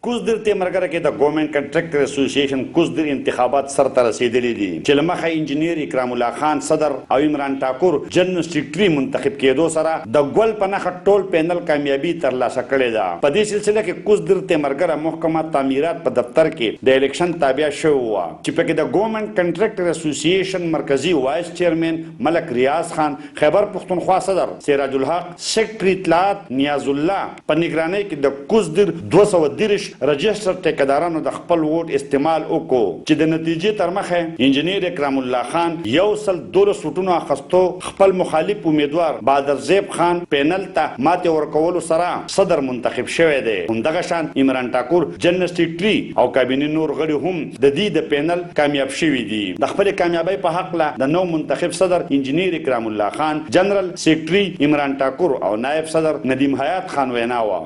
کوزدر تیمرګره کې د ګورنمنت کنټراکټر اسوسییشن کوزدر انتخابات سر ته رسیدلي دي چې لمخه انجنیر اکرام الله خان صدر او عمران ټاکور جنرال سیکریټري منتخب کېدو سره د ګول په نخ ټول پینل کامیابی ترلاسه کړې ده. په دې سلسله کې کوزدر تیمرګره محکمه تعمیرات په دفتر کې د الیکشن تابع شو و چې پکې د ګورنمنت کنټراکټر اسوسییشن مرکزی وایس چیرمن ملک ریاض خان، خیبر پختونخوا صدر سراج الحق، سیکریټری اطلاعات نیاز الله په نگرانی کې د کوزدر 230 رجسټر ټیکدارانو د خپل ووټ استعمال وکړو چې د نتیجې تر مخه انجنیر اکرام الله خان 112 سوټونو اخستو خپل مخالف امیدوار بادر زیب خان پینل ته ماته ورکولو سره صدر منتخب شوی دی. همدغه شان عمران ټاکور جنرال سیکریټري او کابینه نور غړي هم د دې د پینل کامیاب شوي دي. د خپل کامیابی په حق له د نو منتخب صدر انجنیر اکرام الله خان، جنرال سیکریټري عمران ټاکور او نائب صدر ندیم حیات خان وینا و.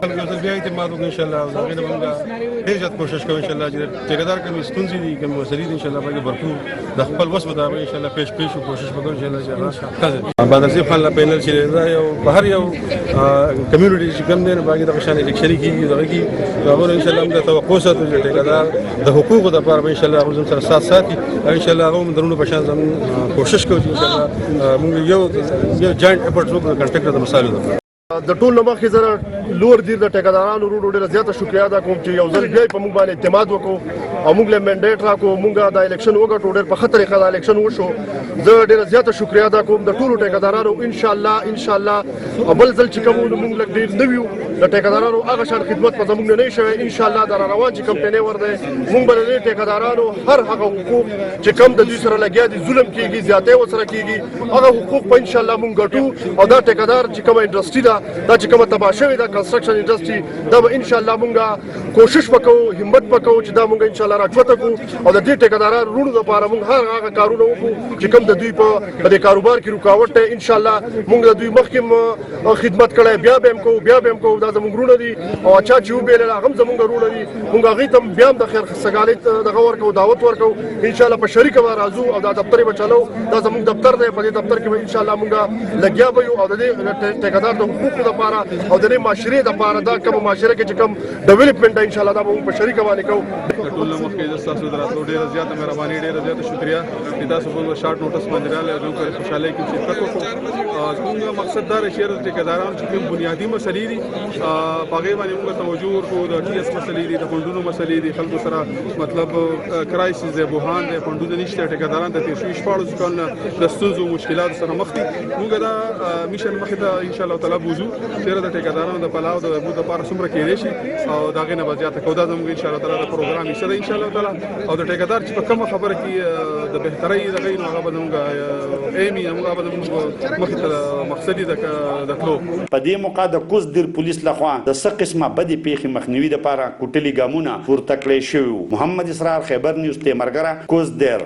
ان شاء الله غوښنه موږ ډیر زیات کوشش کوو ان شاء الله چې ټیکدار کوم ستونزې دي کوم مسلې دي ان شاء الله باندې برپور د خپل وس مطابق ان شاء الله پیش کوشش وکړو ان شاء الله بعد از خپل پینل چې دا یو په هر یو کمیونټي چې کوم دی باقي د شان الیکشن کیږي دغه کی هغه ان شاء الله موږ توقع ساتو چې ټیکدار د حقوقو لپاره ان شاء الله موږ سره سات ساتي ان شاء الله هغه درونو په شان زموږ کوشش کوو ان شاء الله موږ یو جاینټ اپورټ وکړو کنټراکټر د مسایلو د ټول نمخې زره لوړ دیر د ټیکدارانو ورو ډیره زیاته شکریا ادا کوم چې یو ځل بیا په موږ باندې اعتماد وکړو او موږ له منډیټ راکو موږ د الیکشن وګټو ډیر په خطر طریقه د الیکشن وشو. زه ډیره زیاته شکریا ادا کوم د ټولو ټیکدارانو ان شاء الله بل ځل چې کوم موږ لږ ډیر نویو د ټیکدارانو هغه شان خدمت په زموږ نه شوی ان شاء الله د روان چې کمپنی ورده موږ بل د ټیکدارانو هر هغه حقوق چې کم د دوی سره لګیا دي ظلم کیږي زیاته وسره کیږي هغه حقوق په ان شاء الله موږ ګټو او دا ټیکدار چې کومه انډستری دا چې کومه تباہ شوې ده کنسټرکشن انډستری دا به ان شاء الله موږ کوشش وکړو همت وکړو چې دا موږ ان شاء الله راځوته کو او د دې ټیکدارانو رونو لپاره موږ هغه کارونه وکړو چې کوم د دوی په دې کاروبار کې رکاوټ ده ان شاء الله موږ د دوی مخکې خدمت کړای بیا به هم کو دا زموږ رونه دي او اچھا چې وبېل هغه زموږ رونه دي موږ هغه ته بیا هم د خیر سګالې دغه ورکو دعوت ورکو ان شاء الله په شریکه راځو او دا دفتر به چلو دا زموږ دفتر دی په دې دفتر کې ان شاء الله موږ لګیا به یو او د دې ټیکدار د حقوقو لپاره او د معاشرې لپاره دا کوم معاشره کې چې کوم ډیولپمنٹ ان شاء الله دا به په شریکه باندې کوو. ټول مخکې د تاسو دراتلو ډیره زیاته مهرباني ډیره زیاته شکریا چې تاسو په شارټ نوټس باندې راغلئ او په خوشاله کې شرکت وکړو. زموږ مقصد دا دی چې ټیکداران چې کوم بنیادی مسلې دي هغې باندې موږ توجه ورکړو. د ټي اس مسلې دي، د فنډونو مسلې دي، خلکو سره مطلب کرایسس دی، بحران دی، فنډونه نشته، ټیکداران د تېر شوي 14 کلونو د ستونزو مشکلاتو سره مخ دي. موږ دا میشن مخې ته ان شاء الله تعالی بوزو چې د ټیکدارانو د پلاو د بو د لپاره څومره کېدای شي او دا غینه به زیاته کوو. دا زموږ ان شاء الله تعالی د پروګرام حصه ده ان شاء الله تعالی او د ټیکدار چې په کومه خبره کې د بهترۍ د غینو هغه به زموږ ایمي هغه به زموږ مخې ته مقصدي د تلو. په دې موقع د کوزدر پولیس لخوا د څه قسمه بدې پیښې مخنیوي لپاره کوټلي ګامونه پورته کړی شوي. محمد اسرار، خیبر نیوز، تیمرګره، کوزدر.